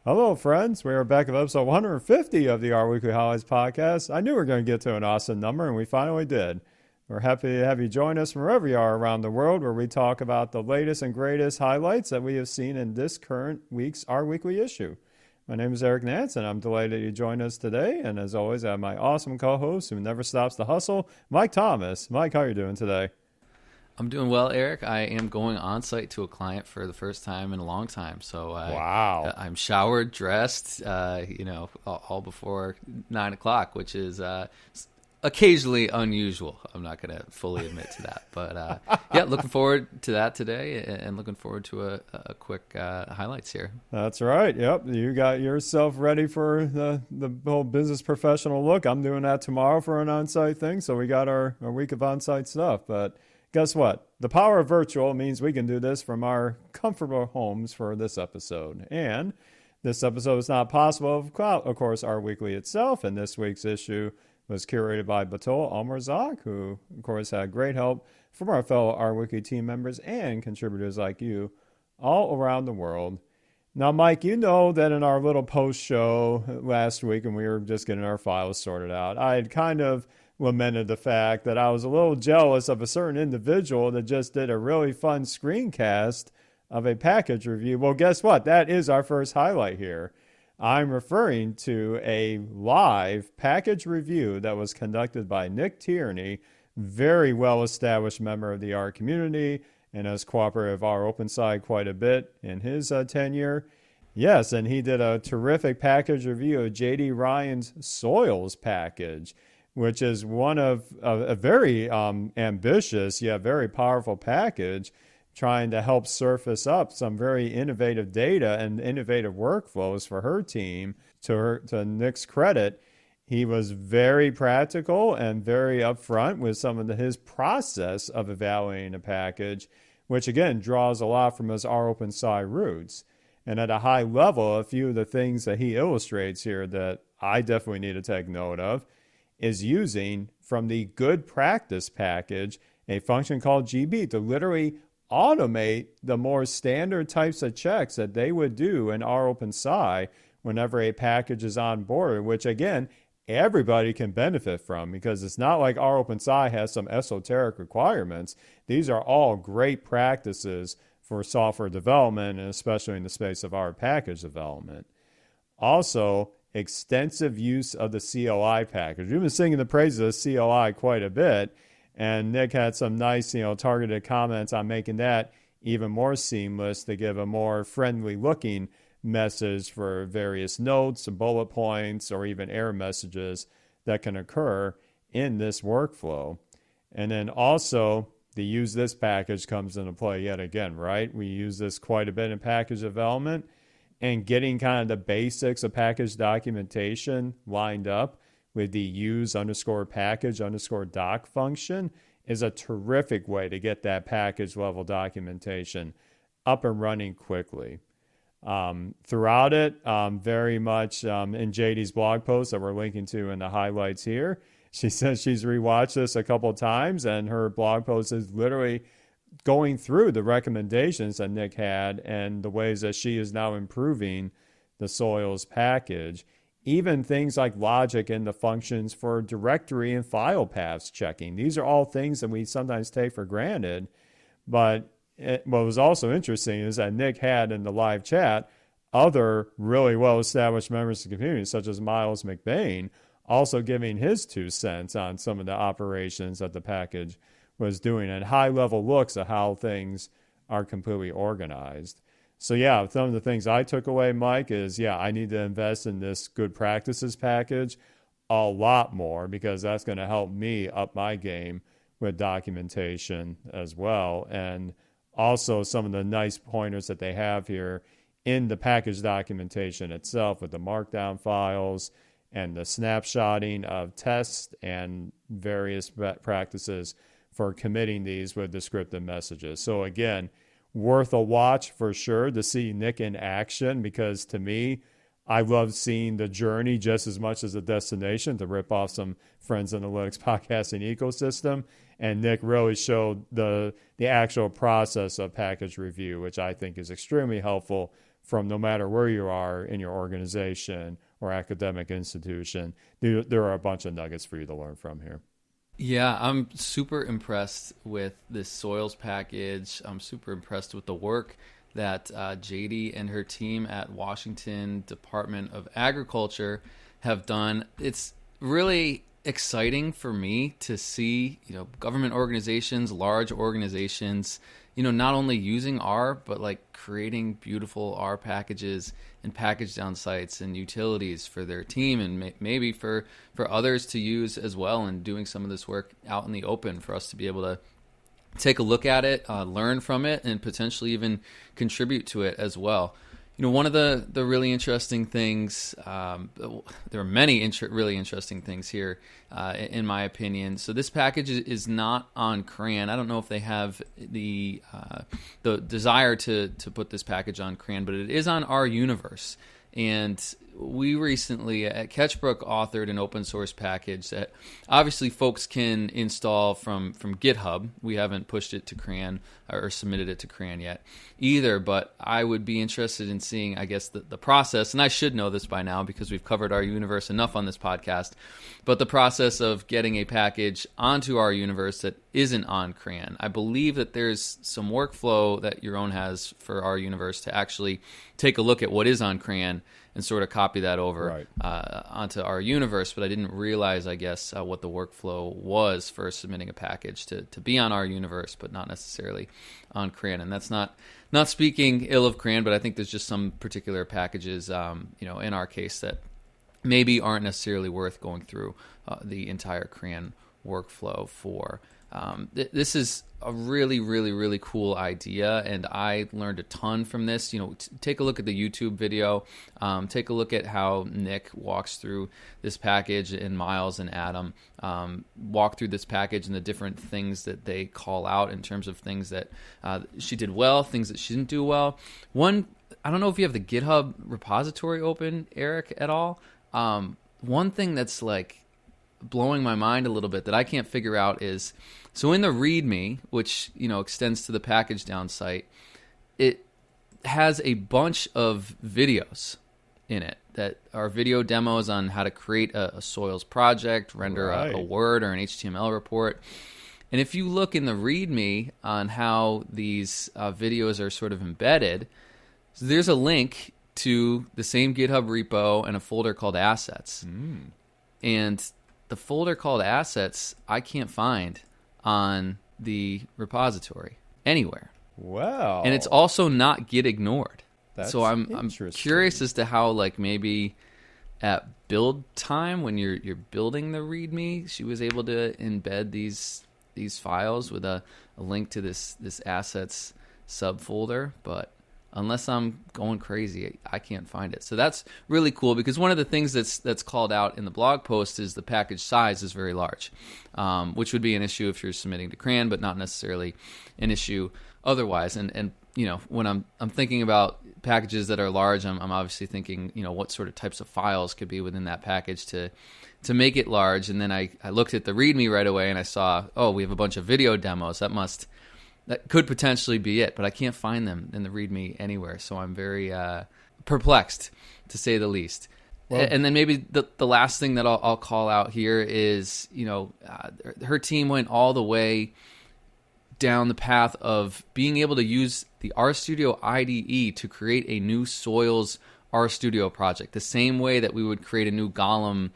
Hello, friends. We are back at episode 150 of the Our Weekly Highlights podcast. I knew we were going to get to an awesome number, and we finally did. We're happy to have you join us from wherever you are around the world, where we talk about the latest and greatest highlights that we have seen in this current week's Our Weekly issue. My name is Eric Nance, and I'm delighted you joined us today. And as always, I have my awesome co-host who never stops to hustle, Mike Thomas. Mike, how are you doing today? I'm doing well, Eric. I am going on site to a client for the first time in a long time. So Wow. I'm showered, dressed, all before 9 o'clock, which is occasionally unusual. I'm not going to fully admit to that. But yeah, looking forward to that today and looking forward to a quick highlights here. That's right. Yep. You got yourself ready for the whole business professional look. I'm doing that tomorrow for an on-site thing. So we got our week of on-site stuff. But guess what? The power of virtual means we can do this from our comfortable homes for this episode. And this episode is not possible without, of course, Our Weekly itself. And this week's issue was curated by Batol Almarzak, who, of course, had great help from our fellow Our Weekly team members and contributors like you all around the world. Now, Mike, you know that in our little post show last week, when we were just getting our files sorted out, I had kind of lamented the fact that I was a little jealous of a certain individual that just did a really fun screencast of a package review. Well, guess what? That is our first highlight here. I'm referring to a live package review that was conducted by Nick Tierney, very well-established member of the R community and has cooperated with our open side quite a bit in his tenure. Yes, and he did a terrific package review of J.D. Ryan's Soils package, which is one of a very ambitious yet very powerful package trying to help surface up some very innovative data and innovative workflows for her team. To Nick's credit, he was very practical and very upfront with some of his process of evaluating a package, which again draws a lot from his R open sci roots. And at a high level, a few of the things that he illustrates here that I definitely need to take note of is using from the good practice package a function called GB to literally automate the more standard types of checks that they would do in R open sci whenever a package is on board, which again, everybody can benefit from because it's not like R open sci has some esoteric requirements. These are all great practices for software development, and especially in the space of R package development. Also, extensive use of the CLI package. We've been singing the praises of CLI quite a bit, and Nick had some nice, targeted comments on making that even more seamless to give a more friendly-looking message for various notes, bullet points, or even error messages that can occur in this workflow. And then also, the use this package comes into play yet again, right? We use this quite a bit in package development. And getting kind of the basics of package documentation lined up with the use_package_doc function is a terrific way to get that package level documentation up and running quickly. Throughout it, very much in JD's blog post that we're linking to in the highlights here, she says she's rewatched this a couple of times, and her blog post is literally going through the recommendations that Nick had and the ways that she is now improving the Soils package. Even things like logic and the functions for directory and file paths checking. These are all things that we sometimes take for granted. But what was also interesting is that Nick had in the live chat other really well-established members of the community, such as Miles McBain, also giving his 2 cents on some of the operations that the package was doing and high-level looks at how things are completely organized. So yeah, some of the things I took away, Mike, is I need to invest in this good practices package a lot more because that's going to help me up my game with documentation as well. And also some of the nice pointers that they have here in the package documentation itself with the markdown files and the snapshotting of tests and various practices for committing these with descriptive messages. So again, worth a watch for sure to see Nick in action because to me, I love seeing the journey just as much as the destination, to rip off some Friends in the Linux podcasting ecosystem. And Nick really showed the actual process of package review, which I think is extremely helpful from no matter where you are in your organization or academic institution. There are a bunch of nuggets for you to learn from here. Yeah, I'm super impressed with this soils package. I'm super impressed with the work that JD and her team at Washington Department of Agriculture have done. It's really exciting for me to see, government organizations, large organizations, not only using R, but like creating beautiful R packages and package down sites and utilities for their team, and maybe for others to use as well, and doing some of this work out in the open for us to be able to take a look at it, learn from it, and potentially even contribute to it as well. One of the really interesting things, there are many really interesting things here, in my opinion. So this package is not on CRAN. I don't know if they have the desire to put this package on CRAN, but it is on our universe. And we recently at Catchbrook authored an open source package that obviously folks can install from GitHub. We haven't pushed it to CRAN or submitted it to CRAN yet either, but I would be interested in seeing, I guess, the process, and I should know this by now because we've covered our universe enough on this podcast, but the process of getting a package onto our universe that isn't on CRAN. I believe that there's some workflow that your own has for our universe to actually take a look at what is on CRAN and sort of copy that over onto our universe. But I didn't realize, I guess, what the workflow was for submitting a package to be on our universe, but not necessarily on CRAN. And that's not speaking ill of CRAN, but I think there's just some particular packages, in our case, that maybe aren't necessarily worth going through the entire CRAN workflow for. This is a really, really, really cool idea, and I learned a ton from this. Take a look at the YouTube video. Take a look at how Nick walks through this package, and Miles and Adam walk through this package and the different things that they call out in terms of things that she did well, things that she didn't do well. One, I don't know if you have the GitHub repository open, Eric, at all. One thing that's like blowing my mind a little bit that I can't figure out is, so in the README, which extends to the package down site, it has a bunch of videos in it that are video demos on how to create a soils project, render a Word or an HTML report. And if you look in the README on how these videos are sort of embedded, so there's a link to the same GitHub repo and a folder called Assets. And the folder called Assets, I can't find on the repository anywhere. Wow. And it's also not Git ignored. That's so I'm curious as to how, like, maybe at build time when you're building the README, she was able to embed these files with a link to this assets subfolder, but unless I'm going crazy, I can't find it. So that's really cool, because one of the things that's called out in the blog post is the package size is very large, which would be an issue if you're submitting to CRAN, but not necessarily an issue otherwise. And when I'm thinking about packages that are large, I'm obviously thinking, what sort of types of files could be within that package to make it large. And then I looked at the README right away and I saw, we have a bunch of video demos. That could potentially be it, but I can't find them in the README anywhere. So I'm very perplexed, to say the least. Well, and then maybe the last thing that I'll call out here is, her team went all the way down the path of being able to use the RStudio IDE to create a new soils RStudio project, the same way that we would create a new Golem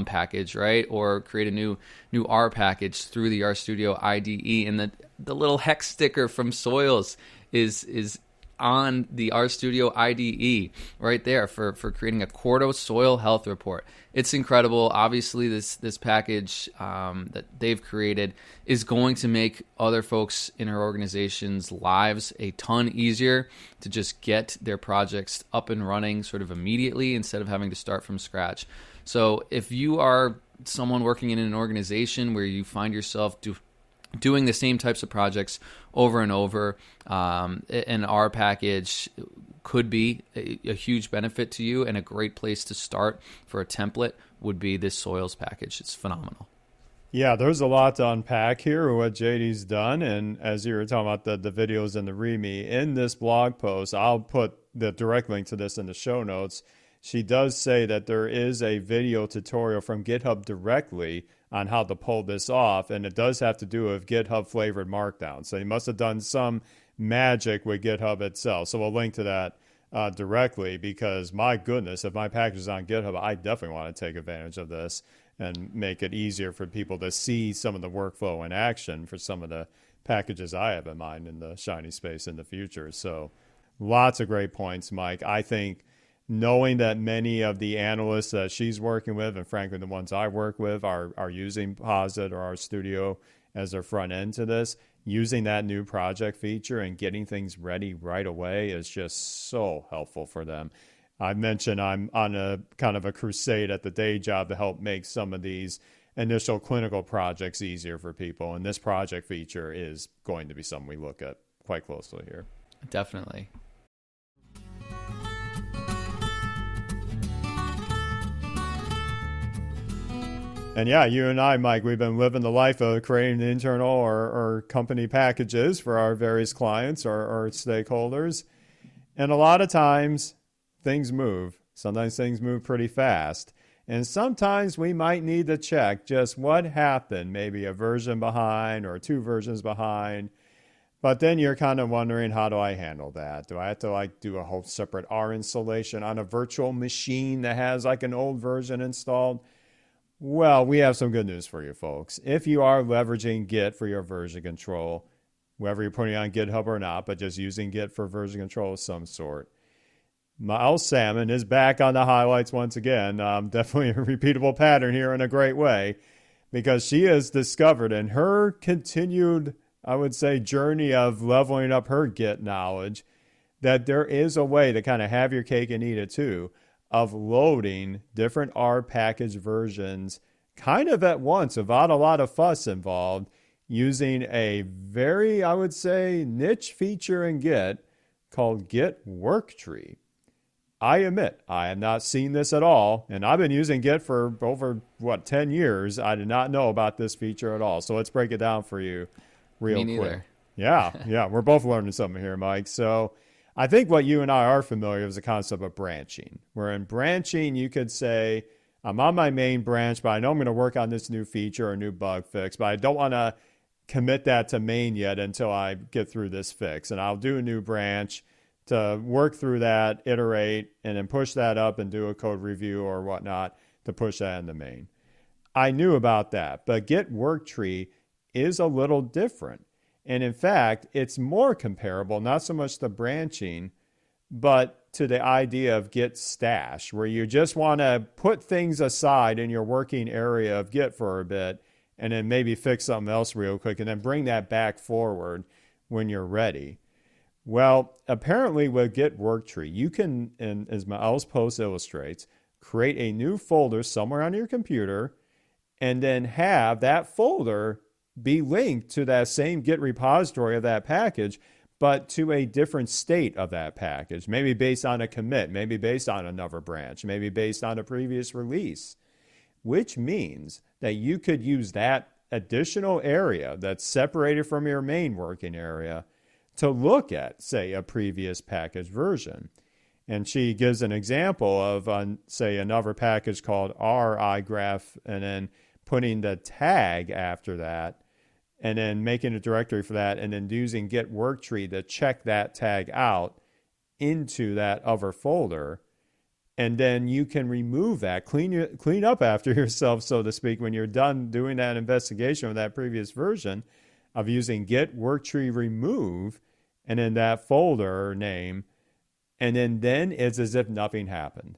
package, right? Or create a new R package through the RStudio IDE. And the little hex sticker from Soils is on the RStudio IDE right there for creating a Quarto soil health report. It's incredible. Obviously, this package that they've created is going to make other folks in our organization's lives a ton easier to just get their projects up and running sort of immediately instead of having to start from scratch. So if you are someone working in an organization where you find yourself doing the same types of projects over and over, an R package could be a huge benefit to you, and a great place to start for a template would be this soils package. It's phenomenal. Yeah, there's a lot to unpack here with what JD's done. And as you were talking about the videos and the README, in this blog post, I'll put the direct link to this in the show notes. She does say that there is a video tutorial from GitHub directly on how to pull this off. And it does have to do with GitHub flavored Markdown. So he must have done some magic with GitHub itself. So we'll link to that directly, because my goodness, if my package is on GitHub, I definitely want to take advantage of this and make it easier for people to see some of the workflow in action for some of the packages I have in mind in the Shiny space in the future. So lots of great points, Mike. I think knowing that many of the analysts that she's working with, and frankly the ones I work with, are using Posit or RStudio as their front end to this, using that new project feature and getting things ready right away is just so helpful for them. I mentioned I'm on a kind of a crusade at the day job to help make some of these initial clinical projects easier for people. And this project feature is going to be something we look at quite closely here. Definitely. And yeah, you and I, Mike, we've been living the life of creating internal or company packages for our various clients or stakeholders. And a lot of times things move. Sometimes things move pretty fast. And sometimes we might need to check just what happened, maybe a version behind or 2 versions behind. But then you're kind of wondering, how do I handle that? Do I have to do a whole separate R installation on a virtual machine that has an old version installed? Well, we have some good news for you folks. If you are leveraging Git for your version control, whether you're putting it on GitHub or not, but just using Git for version control of some sort, Miles Salmon is back on the highlights once again. Definitely a repeatable pattern here in a great way, because she has discovered in her continued, I would say, journey of leveling up her Git knowledge, that there is a way to kind of have your cake and eat it too, of loading different R package versions kind of at once without a lot of fuss involved, using a very, I would say, niche feature in Git called Git worktree. I admit, I have not seen this at all, and I've been using Git for over, 10 years. I did not know about this feature at all. So let's break it down for you real Me quick. neither. Yeah, we're both learning something here, Mike. So I think what you and I are familiar with is the concept of branching, where in branching you could say, I'm on my main branch, but I know I'm going to work on this new feature or new bug fix, but I don't want to commit that to main yet until I get through this fix. And I'll do a new branch to work through that, iterate, and then push that up and do a code review or whatnot to push that into main. I knew about that, but Git worktree is a little different. And in fact, it's more comparable, not so much to branching, but to the idea of Git stash, where you just want to put things aside in your working area of Git for a bit, and then maybe fix something else real quick, and then bring that back forward when you're ready. Well, apparently with Git worktree, you can, and as Miles' post illustrates, create a new folder somewhere on your computer, and then have that folder be linked to that same Git repository of that package, but to a different state of that package, maybe based on a commit, maybe based on another branch, maybe based on a previous release, which means that you could use that additional area that's separated from your main working area to look at, say, a previous package version. And she gives an example of, say, another package called rigraph, and then putting the tag after that, and then making a directory for that, and then using Git worktree to check that tag out into that other folder. And then you can remove that, clean up after yourself, so to speak, when you're done doing that investigation of that previous version, of using Git worktree remove and then that folder name, and then it's as if nothing happened.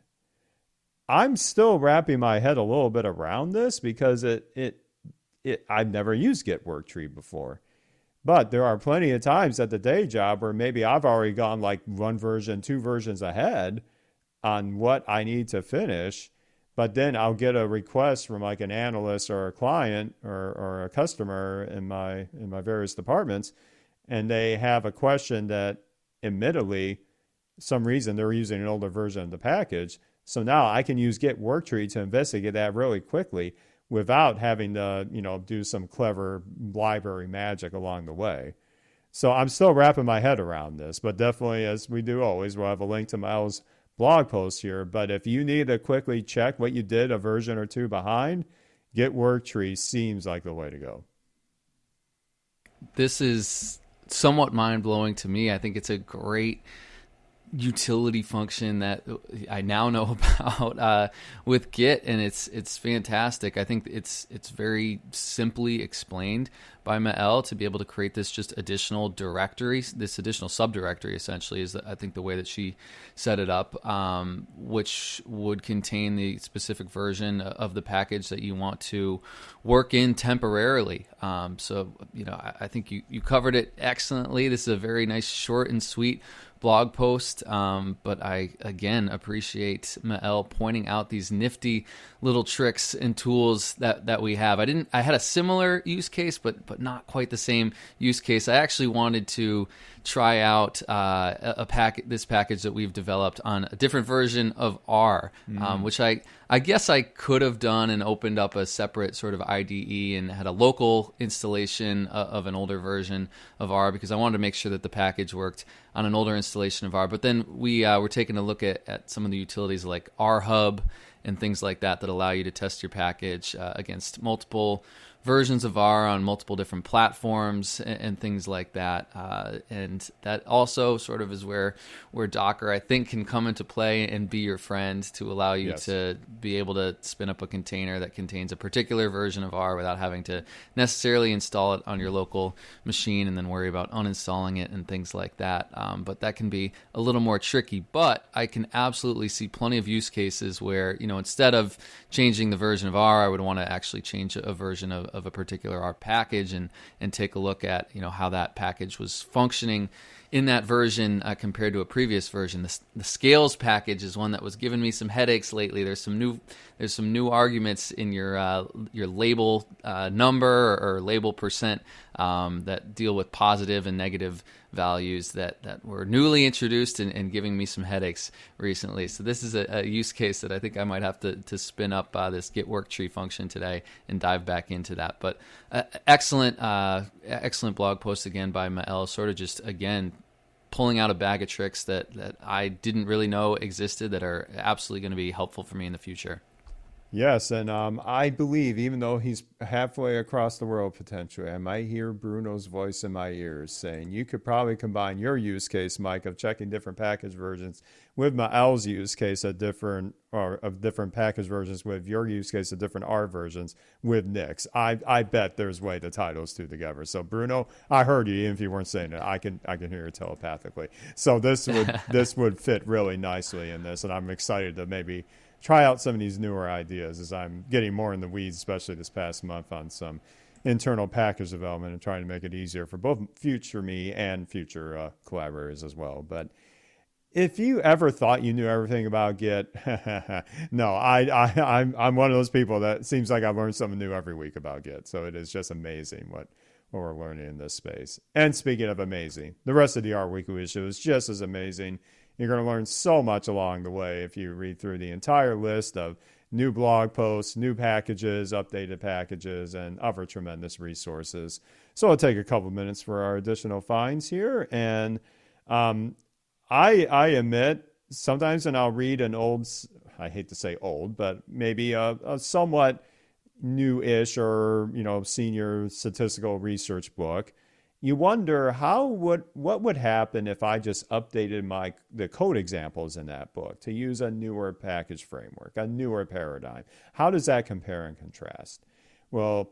I'm still wrapping my head a little bit around this, because I've never used Git worktree before. But there are plenty of times at the day job where maybe I've already gone 1 version, 2 versions ahead on what I need to finish, but then I'll get a request from an analyst or a client or a customer in my various departments, and they have a question that admittedly some reason they're using an older version of the package. So now I can use Git worktree to investigate that really quickly without having to, do some clever library magic along the way. So I'm still wrapping my head around this, but definitely, as we do always, we'll have a link to Mel's blog post here. But if you need to quickly check what you did a version or two behind, Git worktree seems like the way to go. This is somewhat mind-blowing to me. I think it's a great utility function that I now know about with Git, and it's fantastic. I think it's very simply explained by Mael to be able to create this just additional directory, this additional subdirectory essentially is I think the way that she set it up, which would contain the specific version of the package that you want to work in temporarily. So I think you covered it excellently. This is a very nice, short and sweet blog post, but I again appreciate Mael pointing out these nifty little tricks and tools that we have. I had a similar use case, but not quite the same use case. I actually wanted to try out this package that we've developed on a different version of R, which I guess I could have done and opened up a separate sort of IDE and had a local installation of an older version of R, because I wanted to make sure that the package worked on an older installation of R. But then we were taking a look at some of the utilities like RHub and things like that allow you to test your package against multiple versions of R on multiple different platforms and things like that. And that also sort of is where Docker, I think, can come into play and be your friend to allow you to be able to spin up a container that contains a particular version of R without having to necessarily install it on your local machine and then worry about uninstalling it and things like that. But that can be a little more tricky. But I can absolutely see plenty of use cases where, instead of changing the version of R, I would want to actually change a version of a particular R package and take a look at how that package was functioning in that version compared to a previous version. The scales package is one that was giving me some headaches lately. There's some new arguments in your label number or label percent that deal with positive and negative values that were newly introduced and giving me some headaches recently. So this is a use case that I think I might have to spin up this Git worktree function today and dive back into that. But excellent blog post again by Mael, sort of just again pulling out a bag of tricks that I didn't really know existed that are absolutely going to be helpful for me in the future. Yes, and I believe, even though he's halfway across the world potentially, I might hear Bruno's voice in my ears saying, you could probably combine your use case, Mike, of checking different package versions with Mael's use case of different package versions with your use case of different R versions with Nick's. I bet there's a way to tie those two together. So Bruno, I heard you, even if you weren't saying it. I can hear you telepathically. So this would fit really nicely in this, and I'm excited to maybe try out some of these newer ideas as I'm getting more in the weeds, especially this past month, on some internal package development and trying to make it easier for both future me and future collaborators as well. But if you ever thought you knew everything about Git, no, I'm one of those people that seems like I've learned something new every week about Git. So it is just amazing what we're learning in this space. And speaking of amazing, the rest of the R Weekly issue is just as amazing. You're going to learn so much along the way if you read through the entire list of new blog posts, new packages, updated packages, and other tremendous resources. So I'll take a couple minutes for our additional finds here. And I admit, sometimes when I'll read an old, I hate to say old, but maybe a somewhat new-ish or senior statistical research book, you wonder what would happen if I just updated the code examples in that book to use a newer package framework, a newer paradigm. How does that compare and contrast? Well,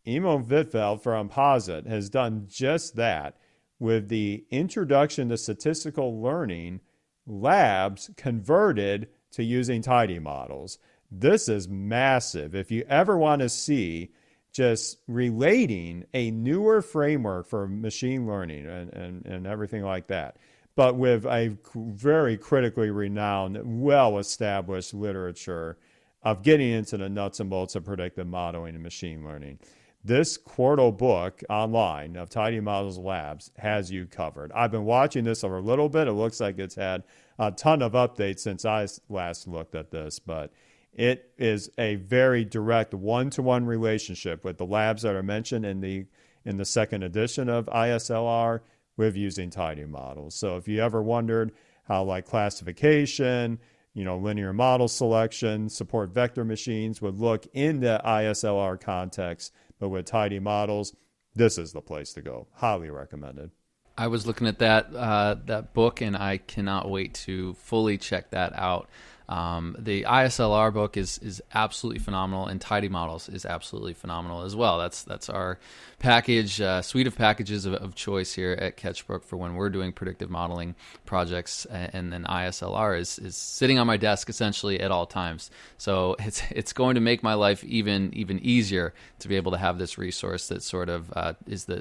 E150 from Posit has done just that with the introduction to statistical learning labs converted to using tidy models. This is massive. If you ever want to see just relating a newer framework for machine learning and everything like that, but with a very critically renowned, well-established literature of getting into the nuts and bolts of predictive modeling and machine learning. this Quarto book online of Tidy Models Labs has you covered. I've been watching this over a little bit. It looks like it's had a ton of updates since I last looked at this, but it is a very direct one-to-one relationship with the labs that are mentioned in the second edition of ISLR with using Tidy models. So if you ever wondered how like classification, linear model selection, support vector machines would look in the ISLR context, but with Tidy models, this is the place to go. Highly recommended. I was looking at that book, and I cannot wait to fully check that out. The ISLR book is absolutely phenomenal, and Tidy Models is absolutely phenomenal as well. That's our package, suite of packages of choice here at Catchbrook for when we're doing predictive modeling projects, and then ISLR is sitting on my desk essentially at all times. So it's going to make my life even easier to be able to have this resource that sort of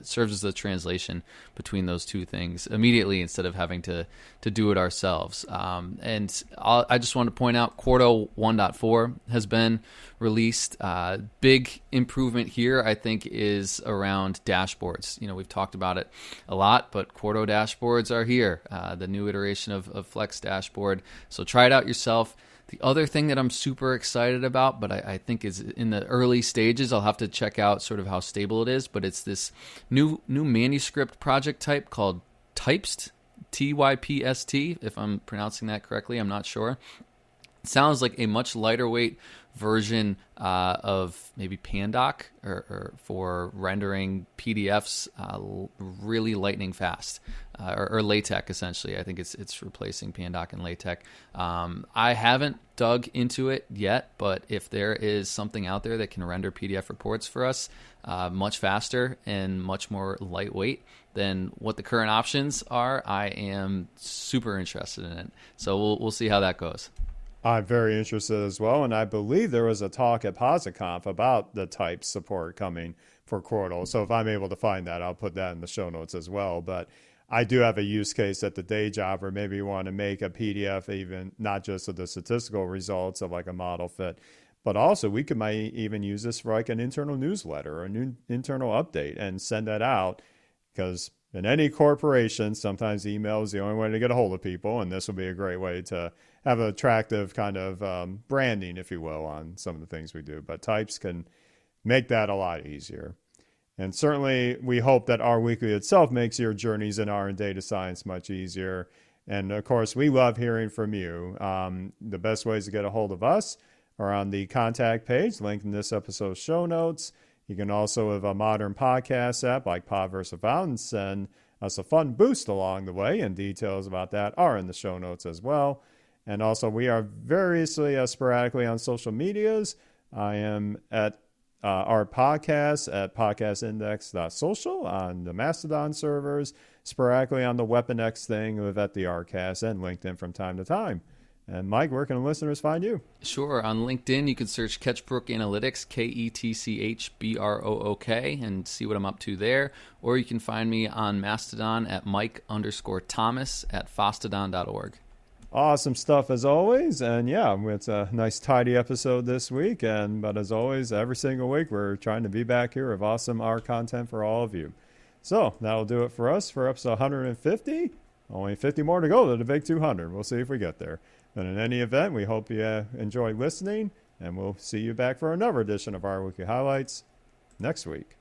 serves as the translation between those two things immediately instead of having to do it ourselves. And I just want to point out Quarto 1.4 has been released. Big improvement here, I think, is around dashboards. We've talked about it a lot, but Quarto dashboards are here, the new iteration of Flex Dashboard. So try it out yourself. The other thing that I'm super excited about, but I think is in the early stages, I'll have to check out sort of how stable it is, but it's this new manuscript project type called Typst, Typst, if I'm pronouncing that correctly. I'm not sure. It sounds like a much lighter weight version of maybe Pandoc or for rendering PDFs really lightning fast, or LaTeX essentially. I think it's replacing Pandoc and LaTeX. I haven't dug into it yet, but if there is something out there that can render PDF reports for us much faster and much more lightweight than what the current options are, I am super interested in it. So we'll see how that goes. I'm very interested as well, and I believe there was a talk at PosiConf about the type support coming for Quarto. So if I'm able to find that, I'll put that in the show notes as well. But I do have a use case at the day job where maybe you want to make a PDF, even not just of the statistical results of like a model fit, but also we might even use this for like an internal newsletter or a new internal update and send that out, because in any corporation, sometimes email is the only way to get a hold of people, and this will be a great way to have an attractive kind of branding, if you will, on some of the things we do. But types can make that a lot easier. And certainly, we hope that R Weekly itself makes your journeys in R and data science much easier. And of course, we love hearing from you. The best ways to get a hold of us are on the contact page linked in this episode's show notes. You can also, with a modern podcast app like Podversifound, send us a fun boost along the way, and details about that are in the show notes as well. And also, we are variously, sporadically on social medias. I am at our podcast at podcastindex.social on the Mastodon servers, sporadically on the WeaponX thing with at the Rcast, and LinkedIn from time to time. And Mike, where can listeners find you? Sure. On LinkedIn, you can search Catchbrook Analytics, KETCHBROOK, and see what I'm up to there. Or you can find me on Mastodon at Mike_Thomas@fostodon.org. Awesome stuff as always. And yeah, it's a nice tidy episode this week. But as always, every single week, we're trying to be back here with awesome R content for all of you. So that'll do it for us for episode 150. Only 50 more to go to the big 200. We'll see if we get there. But in any event, we hope you enjoy listening, and we'll see you back for another edition of our Weekly Highlights next week.